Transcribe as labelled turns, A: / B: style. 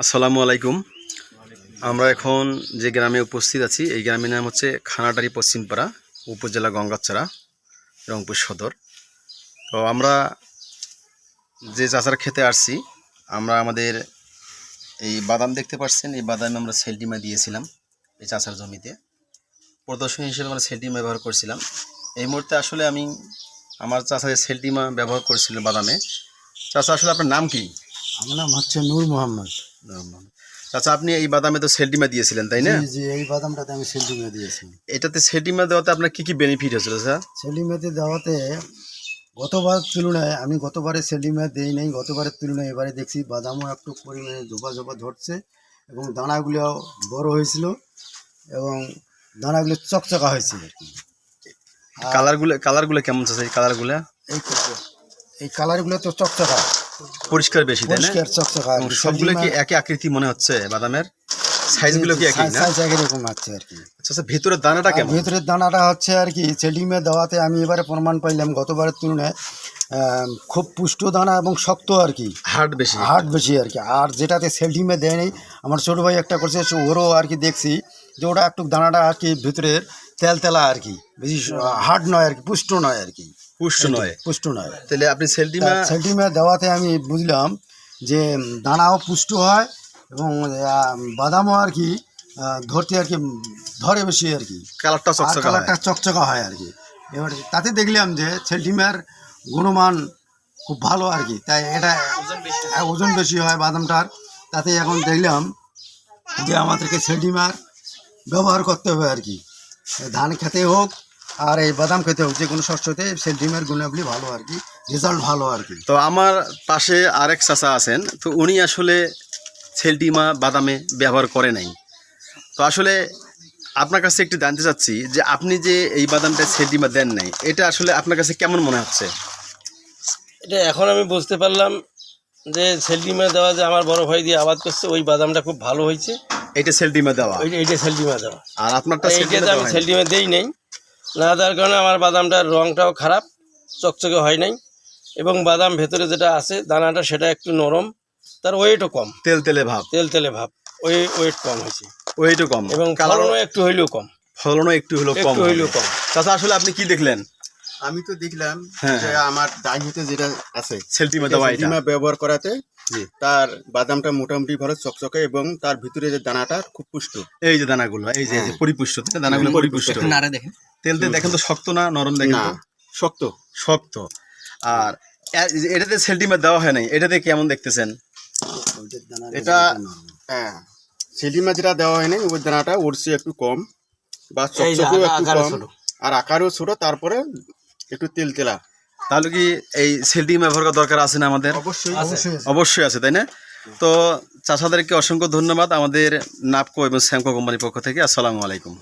A: আসসালামু আলাইকুম। আমরা এখন যে গ্রামে উপস্থিত আছি এই গ্রামের নাম হচ্ছে খানাটারি পশ্চিমপাড়া, উপজেলা গঙ্গাচড়া, রংপুর সদর। তো আমরা যে চাচার খেতে আসছি, আমরা আমাদের এই বাদাম দেখতে পাচ্ছেন, এই বাদামে আমরা সেলডিমা দিয়েছিলাম এই চাচার জমিতে। প্রদর্শনী হিসেবে আমরা সেলডিমা ব্যবহার করছিলাম। এই মুহূর্তে আসলে আমি আমার চাচার সেলডিমা ব্যবহার করছিলাম বাদামে। চাচা, আসলে আপনার নাম কি?
B: আমার নাম হচ্ছে নূর মোহাম্মদ।
A: চাচা, আপনি এই বাদামে তো সেলডিমা দিয়েছিলেন, তাই না?
B: জি, এই বাদামটাতে আমি সেলডিমে দিয়েছি।
A: এটাতে সেলডিমা দেওয়াতে আপনার কি কি বেনিফিট হয়েছিল স্যার?
B: সেলডিমেতে দেওয়াতে গতবার তুলনায় আমি গতবারে সেলডিমে দিই নাই, গতবারের তুলনায় এবারে দেখছি বাদামও একটু পরিমাণে জোপা জোপা ধরছে এবং দানাগুলো বড় হয়েছিল এবং দানাগুলো চকচকা হয়েছে আর কি।
A: কালারগুলো কেমন আছে? এই কালারগুলো
B: এই কালারগুলো তো চকচকা,
A: পরিষ্কার বেশি, তাই না?
B: পরিষ্কার চকচকা।
A: সবগুলো কি একই আকৃতি মনে হচ্ছে? বাদামের সাইজগুলো কি একই না?
B: সাইজ একই রকম আছে আর কি।
A: আচ্ছা, ভিতরের দানাটা কেমন?
B: ভিতরের দানাটা হচ্ছে আর কি সেলডিমে দেওয়াতে আমি এবারে প্রমাণ পাইলাম গতবারের তুলনায় খুব পুষ্ট দানা এবং শক্ত আর কি,
A: হার্ড বেশি
B: আর কি। আর যেটাতে সেলডিমে দেয়নি, আমার ছোটো ভাই একটা করছে, ওরও আর কি দেখছি যে ওটা একটু দানাটা আর কি ভিতরের তেলা আর কি, বেশি হার্ড নয় আর কি, পুষ্ট নয় আর কি, পুষ্ট নয়।
A: তাহলে আপনি
B: সেলডিমে দেওয়াতে আমি বুঝলাম যে দানাও পুষ্ট হয় এবং বাদামও আর কি ধরতে আর কি ধরে বেশি আর কি,
A: কালারটা
B: চকচকা হয় আর কি। এবার তাতে দেখলাম যে সেলডিমের গুণমান খুব ভালো আর কি, তাই এটা ওজন বেশি হয় বাদামটার। তাতে এখন দেখলাম যে আমাদেরকে সেলডিমার ব্যবহার করতে হবে আর কি, ধান খেতে হোক আর এই বাদাম খেতে হোক, যে কোনো শস্যতে সেলডিমের গুণাবলী ভালো আর কি, রেজাল্ট ভালো আর কি।
A: তো আমার পাশে আরেক চাচা আছেন, তো উনি আসলে সেলডিমা বাদামে ব্যবহার করে নাই। তো আসলে আপনার কাছে একটু জানতে চাচ্ছি যে আপনি যে এই বাদামটা সেলডিমা দেন নাই, এটা আসলে আপনার কাছে কেমন মনে হচ্ছে?
C: এটা এখন আমি বুঝতে পারলাম যে সেলডিমা দেওয়া, যে আমার বড় ভাই দিয়ে আবাদ করছে, ওই বাদামটা খুব ভালো হয়েছে।
A: এটা সেলডিমা দেওয়া,
C: এইটা সেলডিমা দেওয়া।
A: আর আপনারটা
C: এইটাতে আমি সেলডিমা দেই নাই, না দেওয়ার কারণে আমার বাদামটার রঙটাও খারাপ, চকচকে হয় নাই এবং বাদাম ভেতরে যেটা আছে দানাটা সেটা একটু নরম, তার ওয়েটও কম, তেল ভাব, ওয়েট কম হয়েছে,
A: ওয়েটও কম
C: এবং ফলনও একটু হইলেও কম।
A: কম। চাচা, আসলে আপনি কি দেখলেন?
D: আমি তো দেখলাম
A: হ্যাঁ,
D: যে আমার ডাইনিতে যেটা আছে
A: সেলডিমা দেওয়া,
D: সেলডিমা ব্যবহার করাতে
A: জি,
D: তার বাদামটা মোটামুটি ভালো চকচকে এবং তার ভিতরে যে দানাটা খুব পুষ্ট।
A: এই যে দানাগুলো, এই যে পরিপুষ্ট, দানাগুলো পরিপুষ্ট।
C: দেখেন
A: তেলতে দেখেন তো শক্ত না নরম? দেখেন তো শক্ত। আর এটাতে সেলডিমা দেওয়া হয় নাই, এটাতে কেমন দেখতেছেন?
D: এটা হ্যাঁ, সেলডিমা যেটা দেওয়া হয় নাই ওই দানাটা উড়ছে একটু কম বা চকচকেও একটু কম, আর আকারও ছোট, তারপরে একটু তেলা।
A: তাহলে কি এই সেলডিমা ব্যবহার করা দরকার আছে না আমাদের? অবশ্যই আছে, তাই না? তো চাষাদেরকে অসংখ্য ধন্যবাদ আমাদের নাপকো এবং স্যামকো কোম্পানির পক্ষ থেকে। আসসালামু আলাইকুম।